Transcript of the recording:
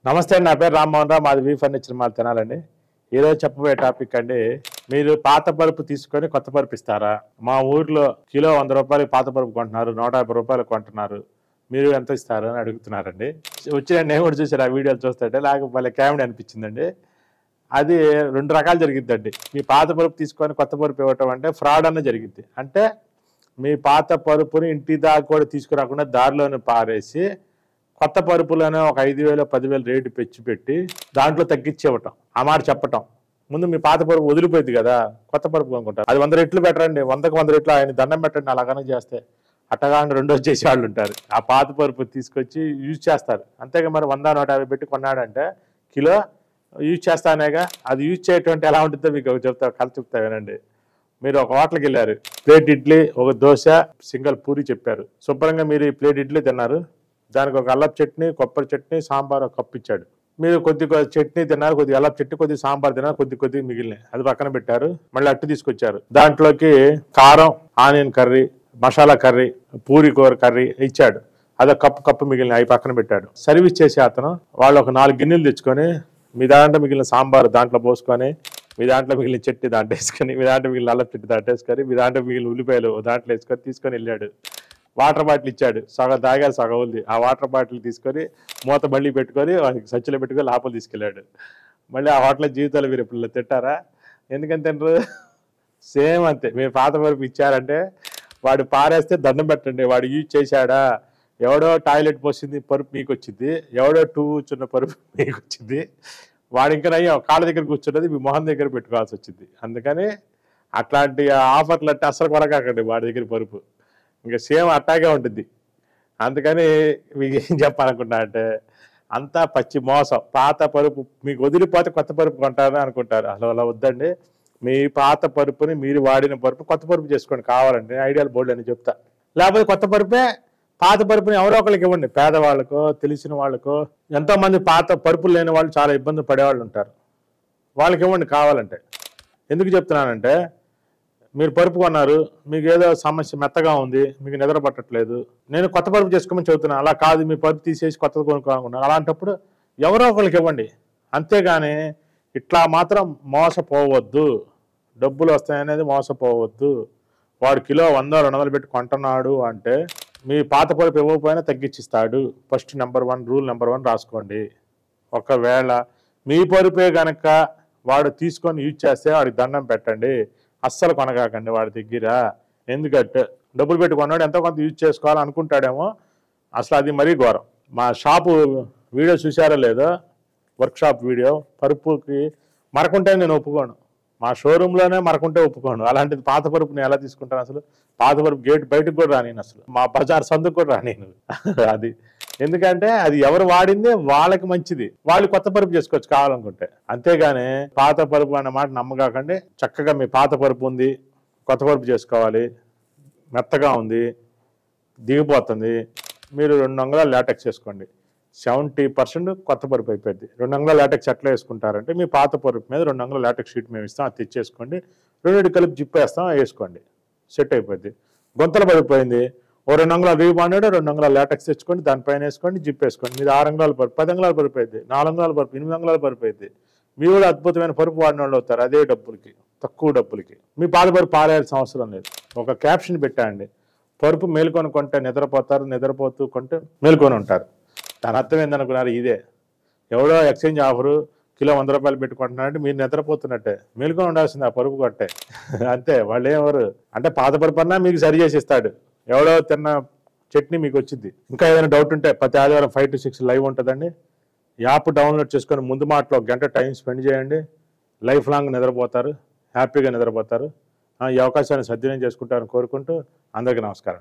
నమస్తే అండి. నా పేరు రామ్మోహన్ రావు. మాది వి ఫర్నిచర్ మాల్ తెనాలండి. ఈరోజు చెప్పబోయే టాపిక్ అండి, మీరు పాత పరుపు తీసుకొని కొత్త పరుపు ఇస్తారా? మా ఊర్లో కిలో 100 రూపాయలకి పాత పరుపు కొంటున్నారు, 150 రూపాయలు కొంటున్నారు, మీరు ఎంత ఇస్తారు అని అడుగుతున్నారండి. వచ్చి నేను కూడా చూసారు ఆ వీడియోలు చూస్తుంటే నాకు భలే కామెడీ అనిపించిందండి. అది 2 రకాలు జరిగిద్దండి. మీ పాత పరుపు తీసుకొని కొత్త పరుపు ఇవ్వటం అంటే ఫ్రాడ్ అన్న జరిగిద్ది. అంటే మీ పాత పరుపుని ఇంటి దాకా కూడా తీసుకురాకుండా దారిలోనే పారేసి కొత్త పరుపులోనే ఒక 5,000 10,000 రేటు పెట్టి దాంట్లో తగ్గించి ఇవ్వటం, ఆ మాట చెప్పటం. ముందు మీ పాత పరుపు వదిలిపోయింది కదా, కొత్త పరుపు కొనుక్కుంటారు. అది 100 రెట్లు పెట్టండి, 100కు 100 రెట్లు ఆయన దండం పెట్టండి. అలాగనే చేస్తే అట్టగానే రెండోది చేసే వాళ్ళు ఉంటారు. ఆ పాత పరుపు తీసుకొచ్చి యూజ్ చేస్తారు. అంతేగా మరి 100 150 పెట్టి కొన్నాడంటే కిలో యూజ్ చేస్తానేగా. అది యూజ్ చేయటం ఎలా ఉంటుందో మీకు కథ చెప్తా వినండి. మీరు ఒక హోటల్కి వెళ్ళారు, ప్లేట్ ఇడ్లీ, ఒక దోశ, సింగల్ పూరి చెప్పారు. శుభ్రంగా మీరు ఈ ప్లేట్ ఇడ్లీ తిన్నారు. దానికి ఒక అల్లపు చట్నీ, కొబ్బరి చట్నీ, సాంబార్ ఒక కప్పు ఇచ్చాడు. మీరు కొద్దిగా చట్నీ తిన్నారు, కొద్దిగా అల్లపు చట్నీ, కొద్దిగా సాంబార్ తిన్నారు, కొద్దిగా మిగిలినాయి. అది పక్కన పెట్టారు. మళ్ళీ అట్టు తీసుకొచ్చారు. దాంట్లోకి కారం, onion curry, masala curry, puri కూర కర్రీ ఇచ్చాడు. అది కప్పు మిగిలిన అవి పక్కన పెట్టాడు. సర్వీస్ చేసే అతను వాళ్ళు ఒక 4 గిన్నెలు తెచ్చుకొని మీ దాంట్లో మిగిలిన సాంబార్ దాంట్లో పోసుకొని, మీ దాంట్లో మిగిలిన చట్నీ దాంట్లో వేసుకొని, మీ దాంట్లో మిగిలిన అల్లపు చట్నీ దాంట్లో వేసుకొని, మీ దాంట్లో మిగిలిన ఉల్లిపాయలు దాంట్లో వేసుకొని తీసుకొని వెళ్ళాడు. వాటర్ బాటిల్ ఇచ్చాడు. సగం తాగాలి, సగం ఉంది. ఆ వాటర్ బాటిల్ తీసుకొని మూత మళ్ళీ పెట్టుకొని వాడికి సచ్చిలో పెట్టుకొని లోపల తీసుకెళ్ళాడు. మళ్ళీ ఆ హోటల్ జీవితాలు మీరు ఇప్పుడు తింటారా? ఎందుకని తినరు? సేమ్ అంతే. మీరు పాత పరుపు ఇచ్చారంటే వాడు పారేస్తే దండం పెట్టండి. వాడు యూజ్ చేశాడా? ఎవడో టాయిలెట్ పోసింది పరుపు మీకు వచ్చింది, ఎవడో కూర్చున్న పరుపు మీకు వచ్చింది. వాడు ఇంకా నయ్యో కాళ్ళ దగ్గర కూర్చున్నది మీ మొహం దగ్గర పెట్టుకోవాల్సి వచ్చింది. అందుకని అట్లాంటి ఆఫర్లు అంటే అసలు కొనకాకండి వాడి దగ్గర పరుపు. ఇంకా సేమ్ అట్టాగే ఉంటుంది. అందుకని మీకు ఏం చెప్పాలనుకుంటా అంటే అంతా పచ్చి మోసం. పాత పరుపు మీకు వదిలిపోతే కొత్త పరుపు కొంటారని అనుకుంటారు. అలా వద్దండి. మీ పాత పరుపుని మీరు వాడిన పరుపు కొత్త పరుపు చేసుకోండి కావాలంటే. ఐడియాలు బోర్డు అని చెప్తా. లేకపోతే కొత్త పరుపే పాత పరుపుని ఎవరో ఒకరికి ఇవ్వండి. పేదవాళ్ళకో, తెలిసిన వాళ్ళకో. ఎంతోమంది పాత పరుపులు లేని వాళ్ళు చాలా ఇబ్బంది పడేవాళ్ళు ఉంటారు. వాళ్ళకి ఇవ్వండి కావాలంటే. ఎందుకు చెప్తున్నానంటే మీరు పరుపు కొన్నారు, మీకు ఏదో సమస్య మెత్తగా ఉంది, మీకు నిద్ర పట్టట్లేదు, నేను కొత్త పరుపు చేసుకోమని చెబుతున్నాను. అలా కాదు, మీ పరుపు తీసేసి కొత్తది కొనుక్కోనుకున్నాను. అలాంటప్పుడు ఎవరో ఒకరికి ఇవ్వండి. అంతేగాని ఇట్లా మాత్రం మోసపోవద్దు. డబ్బులు వస్తాయనేది మోసపోవద్దు. వాడు కిలో 100 200 పెట్టి కొంటున్నాడు అంటే మీ పాత పరుపు ఇవ్వకపోయినా తగ్గించిస్తాడు. ఫస్ట్ రూల్ నెంబర్ 1 రాసుకోండి. ఒకవేళ మీ పరుపే గనక వాడు తీసుకొని యూజ్ చేస్తే వాడికి దండం పెట్టండి. అస్సలు కొనగాకండి వాడి దగ్గర. ఎందుకంటే డబ్బులు పెట్టి కొన్నాడు, ఎంతో కొంత యూజ్ చేసుకోవాలనుకుంటాడేమో. అసలు అది మరీ ఘోరం. మా షాపు వీడియో చూసారో లేదో, వర్క్షాప్ వీడియో. పరుపుకి మరకుంటే నేను ఒప్పుకోను. మా షోరూంలోనే మరకుంటే ఒప్పుకోను. అలాంటిది పాత పరుపుని ఎలా తీసుకుంటాను? అసలు పాత పరుపు గేట్ బయటకు కూడా రానిను, అసలు మా బజార్ సందుకు కూడా రానిను. అది ఎందుకంటే అది ఎవరు వాడిందే వాళ్ళకి మంచిది. వాళ్ళు కొత్త పరుపు చేసుకోవచ్చు కావాలనుకుంటే. అంతేగాని పాత పరుపు అన్న మాట నమ్మకాకండి. చక్కగా మీ పాత పరుపు ఉంది, కొత్త పరుపు చేసుకోవాలి, మెత్తగా ఉంది, దిగిపోతుంది, మీరు 2 అంగుళాల లాటెక్స్ వేసుకోండి. 70% కొత్త పరుపు అయిపోయింది. 2 అంగుళాల లాటెక్స్ ఎట్లా వేసుకుంటారంటే మీ పాత పరుపు మీద 2 అంగుళాల లాటెక్స్ షీట్ మేము ఇస్తాం, అది తెచ్చేసుకోండి. 2 కలిపి జిప్ వేస్తాం, వేసుకోండి, సెట్ అయిపోద్ది. గొంతలు పడిపోయింది, ఓ 2 అంగుళాలు రీబాండెడ్, 2 అంగుళాల లాటెక్స్ తెచ్చుకోండి, దానిపైన వేసుకోండి, జిప్ వేసుకోండి. మీరు 6 అంగుళాల పరుపు, 10 అంగుళాల పరుపు అయింది, 4 అంగుళాల పరుపు, 8 అంగుళాల పరుపు అయింది. మీరు కూడా అద్భుతమైన పరుపు వాడిన వాళ్ళు అవుతారు అదే డబ్బులకి, తక్కువ డబ్బులకి. మీ పాత పరుపు పారేయాల్సిన అవసరం లేదు. ఒక క్యాప్షన్ పెట్టండి, పరుపు మేలుకొని కొంటే నిద్రపోతారు, నిద్రపోతూ కొంటే మేలుకొని ఉంటారు. దాని అర్థం ఏందనుకున్నారు? ఇదే. ఎవడో ఎక్స్చేంజ్ ఆఫరు కిలో 100 రూపాయలు పెట్టుకుంటున్నారంటే మీరు నిద్రపోతున్నట్టే, మేలుకొని ఉండాల్సింది ఆ పరుపు కొట్టే. అంతే. వాళ్ళు ఏమవరు అంటే పాత పరుపు అన్నా మీకు సరి చేసి ఇస్తాడు. ఎవడో తిన్న చట్నీ మీకు వచ్చింది. ఇంకా ఏదైనా డౌట్ ఉంటే ప్రతి ఆదివారం 5 to 6 లైవ్ ఉంటుందండి. యాప్ డౌన్లోడ్ చేసుకొని ముందు మాటలో 1 గంట టైం స్పెండ్ చేయండి. లైఫ్ లాంగ్ నిద్రపోతారు, హ్యాపీగా నిద్రపోతారు. ఈ అవకాశాన్ని సద్వినియోగం చేసుకుంటారని కోరుకుంటూ అందరికీ నమస్కారం.